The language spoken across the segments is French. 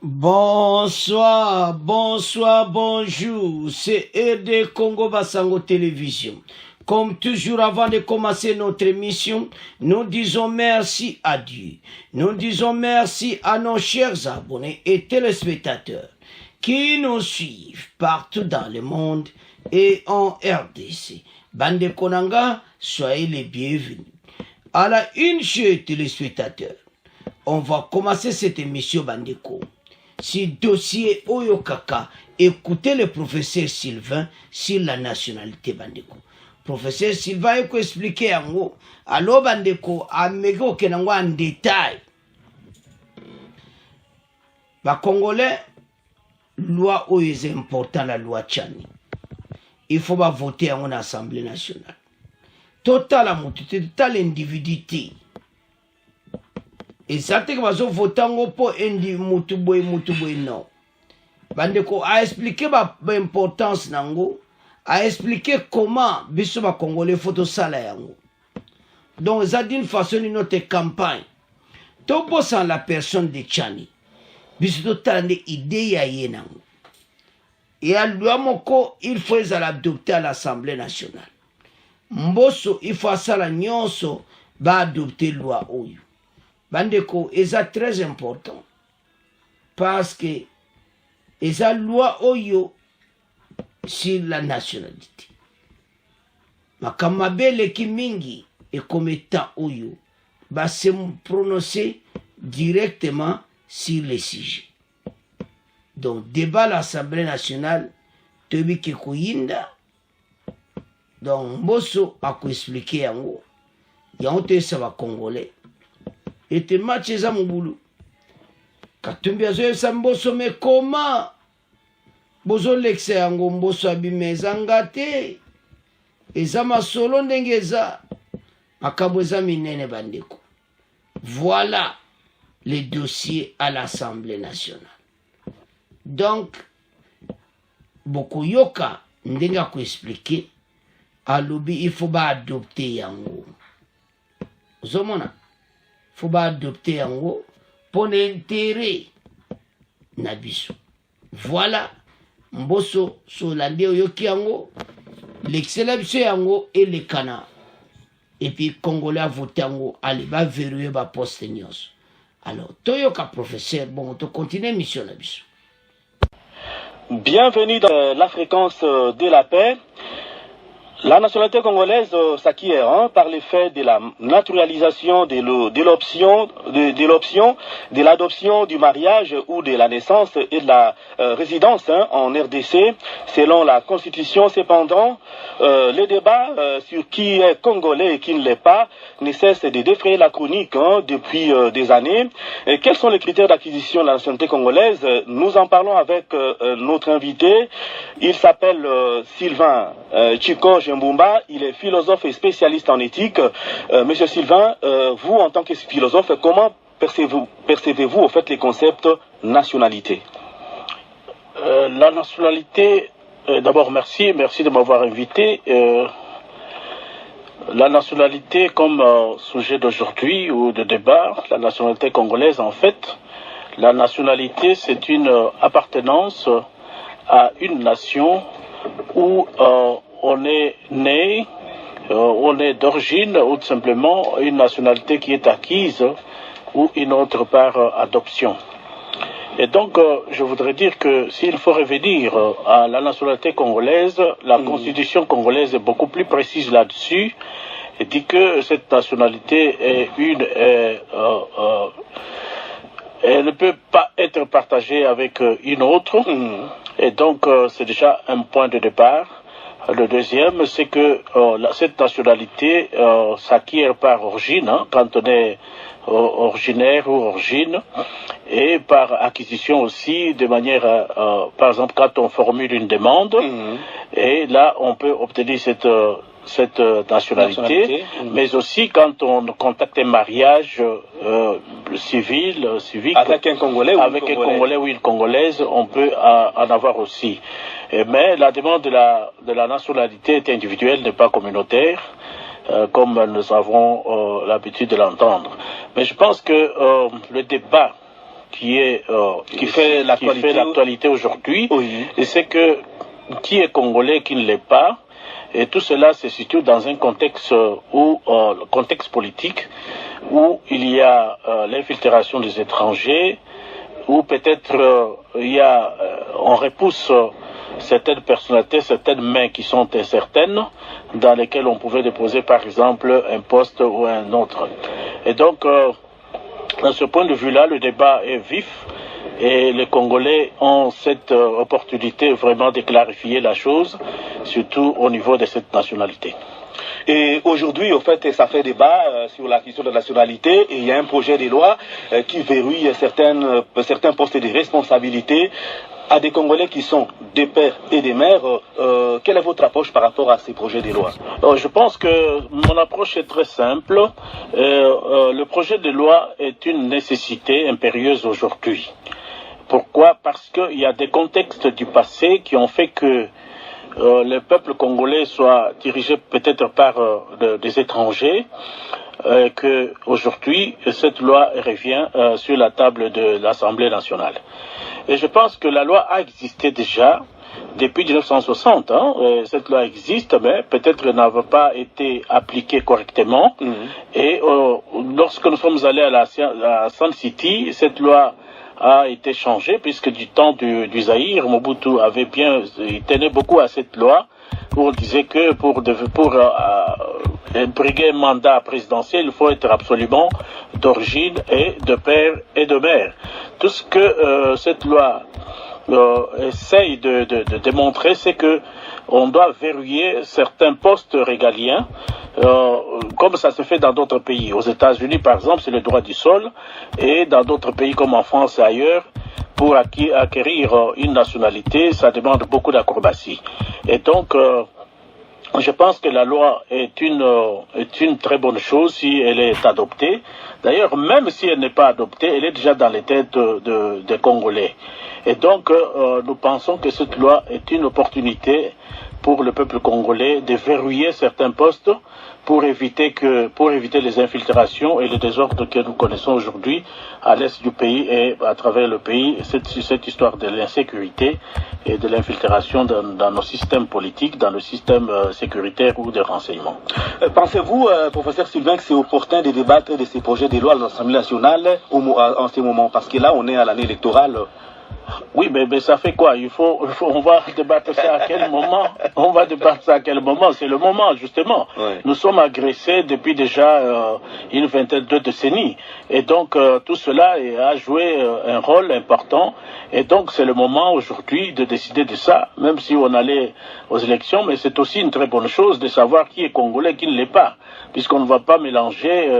Bonsoir, bonsoir, bonjour, c'est RD Congo Basango Télévision. Comme toujours avant de commencer notre émission, nous disons merci à Dieu. Nous disons merci à nos chers abonnés et téléspectateurs qui nous suivent partout dans le monde et en RDC. Bande Konanga, soyez les bienvenus. À la une, chers téléspectateurs, on va commencer cette émission Bandeko. Si dossier Oyokaka, écoutez le professeur Sylvain sur la nationalité Bandeko. Professeur Sylvain il expliquer en gros. Alors Bandeko, amego kenango en détail. Les Congolais, loi est important la loi Tchani. Il faut pas voter en Assemblée nationale. Total individualité. Et ça, c'est que vous votez pour indi mutuboy non. Bandeko a expliqué l'importance nango, a expliqué comment biso ba Congolais photo sala yango. Donc ça d'une façon une autre campagne. Tout sans la personne de Tchani. Biso total idée ya yenango. Et à l'uamoko il faut l'adopter à l'Assemblée nationale. Mboso il faut ça la nyonso ba adopter loi oyo. Bandeko, c'est très important. Parce que la loi oyo sur la nationalité. Makamabele ki mingi et comme étant oyo va se prononcer directement sur les sujets. Donc, débat à l'Assemblée nationale, Tobi Kekuyinda. Donc, Mboso a expliqué en haut. Il y a un ça va congolais. Et te match eza mubulu. Katumbi azoye sa Mboso mais comment bozo lexe yango Mboso abime ezanga te. Eza masolo ndenge eza. Makabo eza minene bandeko. Voilà les dossiers à l'Assemblée nationale. Donc, Bokoyoka ndenge ko expliquer alobi il faut ba adopter yango. Zomona faut pas adopter en haut pour l'intérêt nabiso. Voilà, Mboso Solande Oyoki en haut, l'excellence en haut et les canards. Et puis Congolais a voté en haut, allez, va verrouiller va poste nyos. Alors, Toyoka professeur, bon, on continue mission nabiso. Bienvenue dans la fréquence de la paix. La nationalité congolaise s'acquiert par l'effet de la naturalisation de l'adoption, du mariage ou de la naissance et de la résidence en RDC, selon la Constitution. Cependant, le débat sur qui est congolais et qui ne l'est pas ne cesse de défrayer la chronique depuis des années. Et quels sont les critères d'acquisition de la nationalité congolaise? Nous en parlons avec notre invité. Il s'appelle Sylvain Chiko Mbumba, il est philosophe et spécialiste en éthique. Monsieur Sylvain, vous en tant que philosophe, comment percevez-vous au fait les concepts nationalité? La nationalité, d'abord merci de m'avoir invité. La nationalité comme sujet d'aujourd'hui ou de débat, la nationalité congolaise en fait, la nationalité c'est une appartenance à une nation où on est né, on est d'origine ou tout simplement une nationalité qui est acquise ou une autre par adoption. Et donc, je voudrais dire que s'il faut revenir à la nationalité congolaise, la constitution congolaise est beaucoup plus précise là-dessus et dit que cette nationalité est elle ne peut pas être partagée avec une autre. Et donc, c'est déjà un point de départ. Le deuxième, c'est que cette nationalité s'acquiert par origine, quand on est originaire ou origine, et par acquisition aussi, de manière, par exemple, quand on formule une demande, et là, on peut obtenir cette nationalité, mais aussi quand on contacte un mariage civique avec un Congolais ou une Congolaise, on peut en avoir aussi. Mais la demande de la nationalité est individuelle, n'est pas communautaire, comme nous avons l'habitude de l'entendre. Mais je pense que le débat qui fait l'actualité aujourd'hui, oui. Et c'est que qui est congolais, qui ne l'est pas, et tout cela se situe dans un contexte le contexte politique où il y a l'infiltration des étrangers, où peut-être on repousse certaines personnalités, certaines mains qui sont incertaines, dans lesquelles on pouvait déposer par exemple un poste ou un autre. Et donc, dans ce point de vue-là, le débat est vif et les Congolais ont cette opportunité vraiment de clarifier la chose, surtout au niveau de cette nationalité. Et aujourd'hui, au fait, ça fait débat sur la question de la nationalité et il y a un projet de loi qui verrouille certains postes de responsabilité à des Congolais qui sont des pères et des mères. Quelle est votre approche par rapport à ces projets de loi? Je pense que mon approche est très simple. Le projet de loi est une nécessité impérieuse aujourd'hui. Pourquoi? Parce qu'il y a des contextes du passé qui ont fait que le peuple congolais soit dirigé peut-être par des étrangers, que aujourd'hui cette loi revient sur la table de l'Assemblée nationale. Et je pense que la loi a existé déjà depuis 1960. Cette loi existe, mais peut-être n'avait pas été appliquée correctement. Et lorsque nous sommes allés à Sun City, cette loi a été changée, puisque du temps du Zaïre, Mobutu il tenait beaucoup à cette loi, où on disait que pour briguer un mandat présidentiel, il faut être absolument d'origine et de père et de mère. Tout ce que cette loi essaye de démontrer, c'est que on doit verrouiller certains postes régaliens, comme ça se fait dans d'autres pays. Aux États-Unis, par exemple, c'est le droit du sol, et dans d'autres pays comme en France et ailleurs, pour acquérir une nationalité, ça demande beaucoup d'acrobatie. Et donc, je pense que la loi est une très bonne chose si elle est adoptée. D'ailleurs, même si elle n'est pas adoptée, elle est déjà dans les têtes des Congolais. Et donc, nous pensons que cette loi est une opportunité pour le peuple congolais de verrouiller certains postes pour éviter les infiltrations et les désordres que nous connaissons aujourd'hui à l'est du pays et à travers le pays, cette histoire de l'insécurité et de l'infiltration dans nos systèmes politiques, dans le système sécuritaire ou de renseignement. Pensez-vous, professeur Sylvain, que c'est opportun de débattre de ces projets de loi à l'Assemblée nationale en ce moment? Parce que là, on est à l'année électorale. Oui, mais ça fait quoi? On va débattre ça à quel moment? On va débattre ça à quel moment? C'est le moment, justement. Oui. Nous sommes agressés depuis déjà une vingtaine de décennies. Et donc, tout cela a joué un rôle important. Et donc, c'est le moment aujourd'hui de décider de ça, même si on allait aux élections. Mais c'est aussi une très bonne chose de savoir qui est congolais, qui ne l'est pas. Puisqu'on ne va pas mélanger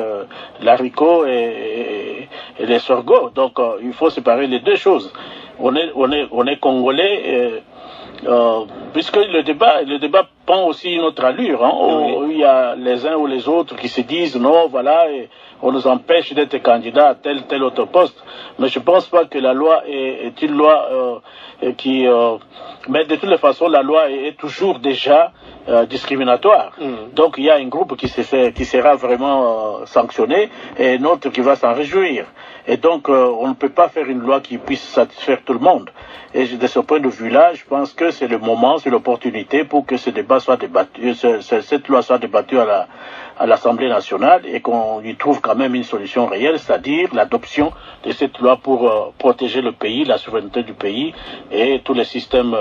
l'haricot et les sorgho. Donc, il faut séparer les deux choses. On est congolais, puisque le débat prend aussi une autre allure, où il y a les uns ou les autres qui se disent non, voilà, et on nous empêche d'être candidat à tel autre poste. Mais je pense pas que la loi est une loi mais de toutes les façons, la loi est toujours déjà discriminatoire. Donc il y a un groupe qui sera vraiment sanctionné et un autre qui va s'en réjouir. Et donc on ne peut pas faire une loi qui puisse satisfaire tout le monde. Et de ce point de vue-là, je pense que c'est le moment, c'est l'opportunité pour que ce débat soit débattu, cette loi soit débattue à l'Assemblée nationale et qu'on y trouve quand même une solution réelle, c'est-à-dire l'adoption de cette loi pour protéger le pays, la souveraineté du pays et tous les systèmes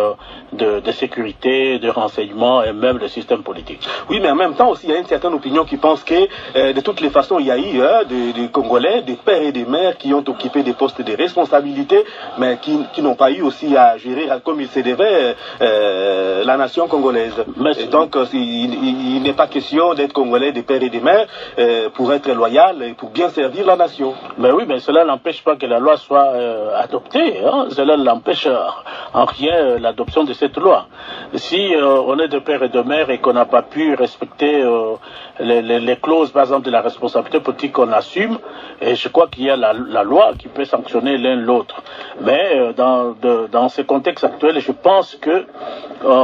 de sécurité, de renseignement et même le système politique. Oui, mais en même temps aussi, il y a une certaine opinion qui pense que de toutes les façons, il y a eu des Congolais, des pères et des mères qui ont occupé des postes de responsabilité, mais qui n'ont pas eu aussi à gérer comme il se devait la nation congolaise. Et donc, il n'est pas question d'être Congolais, des pères et des mères, pour être loyal et pour bien servir la nation. Mais oui, mais cela n'empêche pas que la loi soit adoptée. Cela n'empêche en rien l'adoption de cette loi. Si on est de père et de mère et qu'on n'a pas pu respecter les clauses, par exemple, de la responsabilité politique qu'on assume, et je crois qu'il y a la loi qui peut sanctionner l'un l'autre. Mais dans ce contexte actuel, je pense que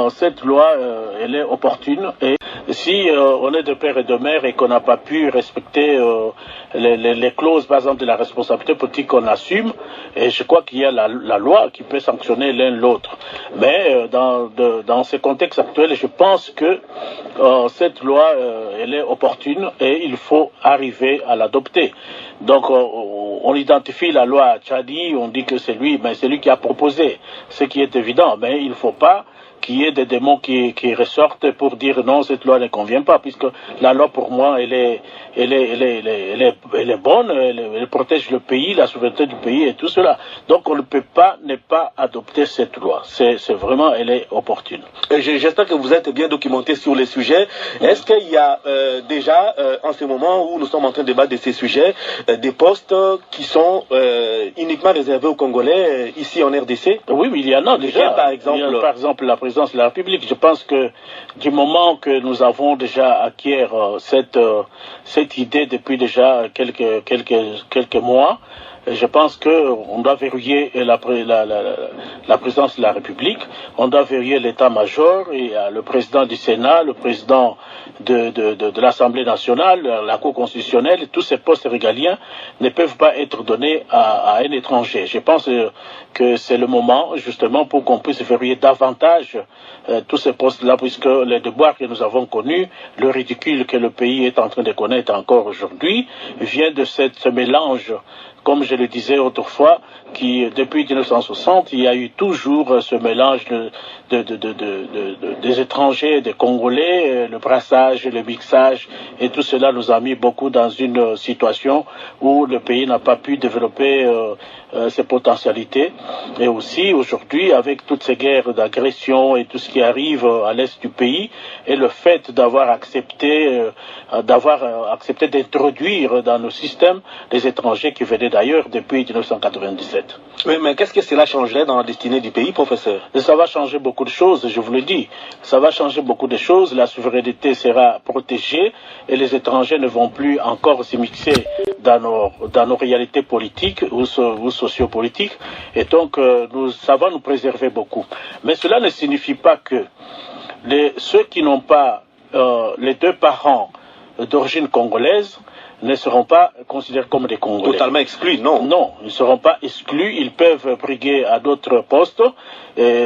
cette loi, elle est opportune. Et si on est de père et de mère et qu'on n'a pas pu respecter les clauses, par exemple, de la responsabilité politique qu'on assume, et je crois qu'il y a la loi qui peut sanctionner l'un l'autre. Mais dans ce contexte actuel, je pense que cette loi, elle est opportune et il faut arriver à l'adopter. Donc, on identifie la loi Tchadi, on dit que c'est lui, mais c'est lui qui a proposé, ce qui est évident. Mais il ne faut pas qu'il y ait des démons qui ressortent pour dire non, cette loi ne convient pas, puisque la loi pour moi elle est bonne, elle protège le pays, la souveraineté du pays et tout cela. Donc on ne peut pas ne pas adopter cette loi. C'est vraiment, elle est opportune. J'espère que vous êtes bien documenté sur les sujets. Est-ce qu'il y a déjà, en ce moment où nous sommes en train de débattre de ces sujets, des postes qui sont uniquement réservés aux Congolais ici en RDC? Oui, mais il y en a déjà. Par exemple, la présidence de la République. Je pense que du moment que nous avons déjà acquis cette idée depuis déjà quelques mois, je pense qu'on doit verrouiller la présidence de la République, on doit verrouiller l'état-major, et le président du Sénat, le président de l'Assemblée nationale, la Cour constitutionnelle, tous ces postes régaliens ne peuvent pas être donnés à un étranger. Je pense que c'est le moment justement pour qu'on puisse verrouiller davantage tous ces postes-là, puisque les déboires que nous avons connus, le ridicule que le pays est en train de connaître encore aujourd'hui, vient de ce mélange, comme je le disais autrefois, qui depuis 1960, il y a eu toujours ce mélange des étrangers, des Congolais, le brassage, le mixage, et tout cela nous a mis beaucoup dans une situation où le pays n'a pas pu développer ses potentialités. Et aussi aujourd'hui, avec toutes ces guerres d'agression et tout ce qui arrive à l'est du pays, et le fait d'avoir accepté d'introduire dans nos systèmes des étrangers qui venaient d'ailleurs depuis 1997. Mais qu'est-ce que cela changerait dans la destinée du pays, professeur? Ça va changer beaucoup de choses, je vous le dis. Ça va changer beaucoup de choses, la souveraineté sera protégée et les étrangers ne vont plus encore s'immiscer dans nos réalités politiques ou sociopolitiques. Et donc, ça va nous préserver beaucoup. Mais cela ne signifie pas que ceux qui n'ont pas les deux parents d'origine congolaise ne seront pas considérés comme des Congolais. Totalement exclus, non? Non, ils ne seront pas exclus, ils peuvent briguer à d'autres postes, et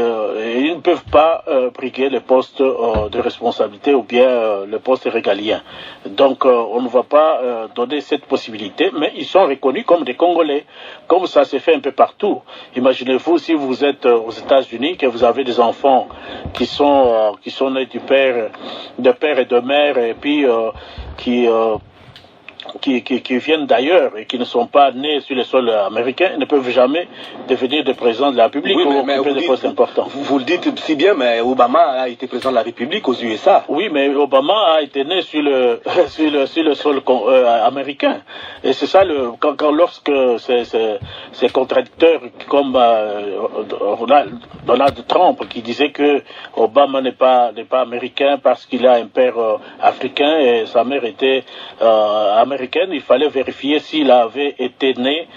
ils ne peuvent pas briguer les postes de responsabilité ou bien le poste régalien. Donc on ne va pas donner cette possibilité, mais ils sont reconnus comme des Congolais, comme ça se fait un peu partout. Imaginez-vous si vous êtes aux États-Unis, que vous avez des enfants qui sont nés de père et de mère, et puis qui viennent d'ailleurs et qui ne sont pas nés sur le sol américain ne peuvent jamais devenir des présidents de la République ou occuper des postes importants. Vous le dites si bien, mais Obama a été président de la République aux USA. Oui, mais Obama a été né sur le sol américain. Et c'est ça, lorsque ces contradicteurs comme Donald Trump qui disait que Obama n'est pas américain parce qu'il a un père africain et sa mère était américaine, il fallait vérifier s'il avait été né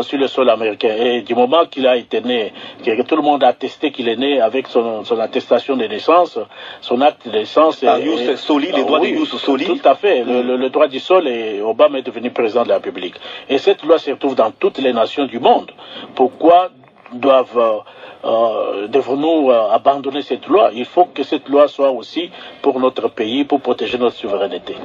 sur le sol américain. Et du moment qu'il a été né, que tout le monde a attesté qu'il est né avec son attestation de naissance, son acte de naissance. Les droits de Yus Soli. Tout à fait, le droit du sol, et Obama est devenu président de la République. Et cette loi se retrouve dans toutes les nations du monde. Pourquoi devons-nous abandonner cette loi? Il faut que cette loi soit aussi pour notre pays, pour protéger notre souveraineté.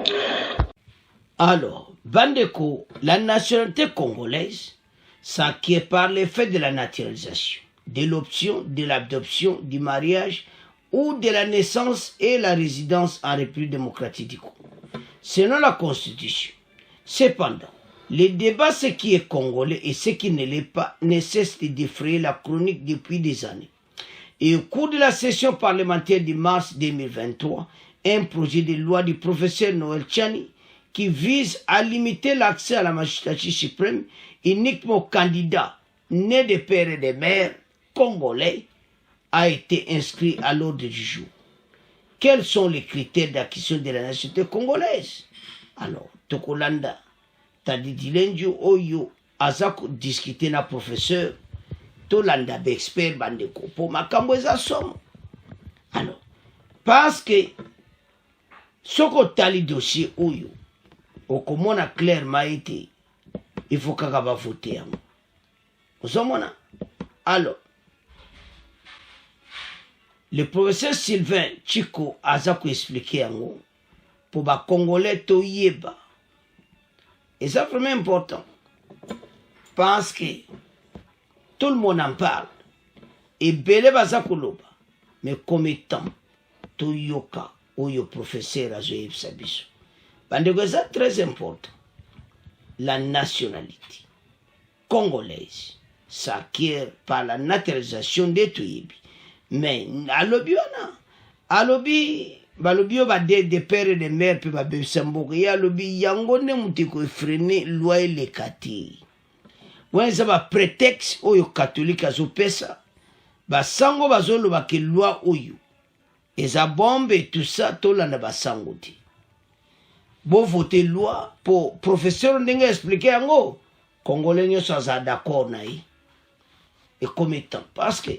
Alors, Bandeko, la nationalité congolaise s'acquiert par l'effet de la naturalisation, de l'option, de l'adoption, du mariage ou de la naissance et la résidence en République démocratique du Congo, selon la Constitution. Cependant, le débat ce qui est congolais et ce qui ne l'est pas ne cesse de défrayer la chronique depuis des années. Et au cours de la session parlementaire de mars 2023, un projet de loi du professeur Noël Tchani qui vise à limiter l'accès à la magistrature suprême uniquement aux candidats nés de pères et de mères congolais a été inscrit à l'ordre du jour. Quels sont les critères d'acquisition de la nationalité congolaise? Alors, Tokolanda, Tadidilenjo Oyo, Azako discuté na professeur, tolanda ba expert bandeko po makambo eza somo. Alors parce que soko tali dossier oyo okomona clairement ete il faut kaka ba voter yango ozomona. Alors le professeur Sylvain Chico aza ko expliquer yango pour ba Congolais to yeba, et c'est vraiment important parce que tout le monde en parle et belé baza koloba, mais comme étant to yoka oyo professeur azo yebisa biso bandeko, c'est très important. La nationalité congolaise s'acquiert par la naturalisation des Touyibi. Mais alobi wana alobi balobi ba de père et de mère pe ba besambo ya alobi yango ne mutiko freiner loi le kati. Wana ça ba prétexte oyo catholique azo pesa ba sango bazolo ba ke loi oyo eza bombe et tout ça tolanda ba sango ti. Bo voter loi pour professeur ndenge expliquer yango congolais nyo sa d'accord na yi. Et comme étant parce que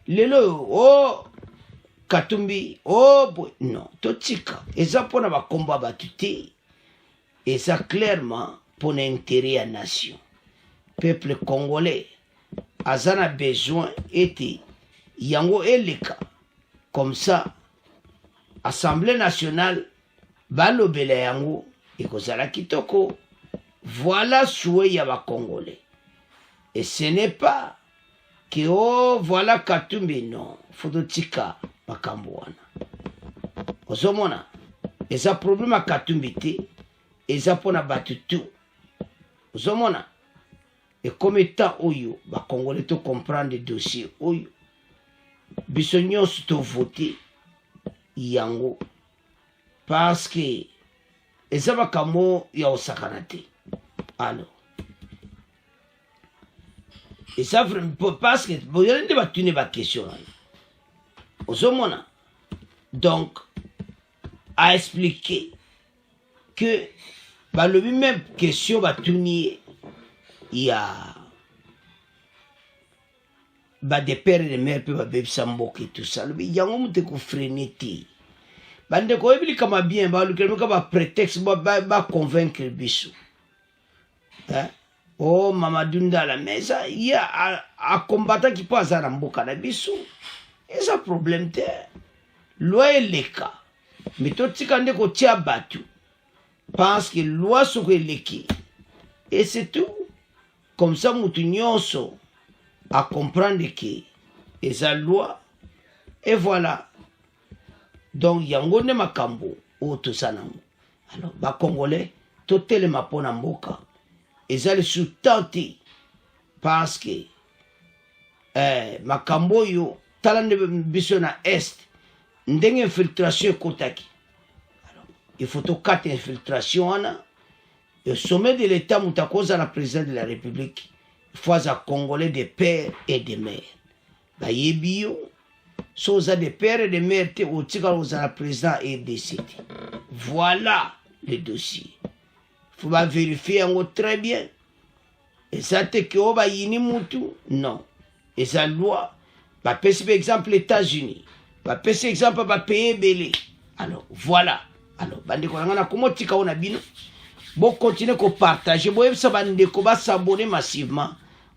lelo oh Katumbi oh boy non totika eza pona ba combat batuté et ça clairement pour l'intérêt à nation. Peuple congolais azana besoin était yango eleka comme ça Assemblée nationale balobela yango ekozala kitoko. Voilà souhait ya ba Congolais. Et ce n'est pas que oh voilà Katumbi, non, fototika makambo wana ozomona eza problème a Katumbi te eza pona batutu ozomona. Et comme état oyo ba Congolais to comprendre dossier oyo biso nyonso to voter yango parce que eza makambo ya osakana te. Alors et ça parce que vous avez des questions. Donc à expliquer que le même question va tourner, il y a des pères et des mères peuvent bébé sambo et tout ça. Il y a un moment de freiner. Bande ko ebili kama bien ba le kama prétexte ba convaincre biso. Hein? Oh Mamadou Ndala, mais ça il y a un combattant qui passe à Ramboka na biso. Et ça problème te. Loi le cas. Mais tout ce qu'on dit ko tia batu. Parce que loi sur leki. Et c'est tout. Comme ça mutu nyonso à comprendre que et ça loi et voilà. Donc yango ne makambo o to sanango. Alors ba Congolais to telema pona mboka. Et ça le sous-tenté parce que makambo yo talande biso na est ndenge infiltration kotaki. Alors il faut to 4 infiltration ana le sommet de l'état mutakoza la président de la République il faut à Congolais de père et de mère. Ba yebio soza de père et de mère te otika oza la président et décédé. Voilà le dossier. Faut pas vérifier très bien. Et ça te que oba yini mutu non. Et ça loi va passer par exemple les États-Unis. Va passer exemple va payer belé. Alors voilà. Alors bande ko ngana komo tika ona bino. Bon continuer ko partager. Bon ça bande ko ba s'abonner massivement.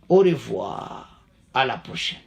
Au revoir. À la prochaine.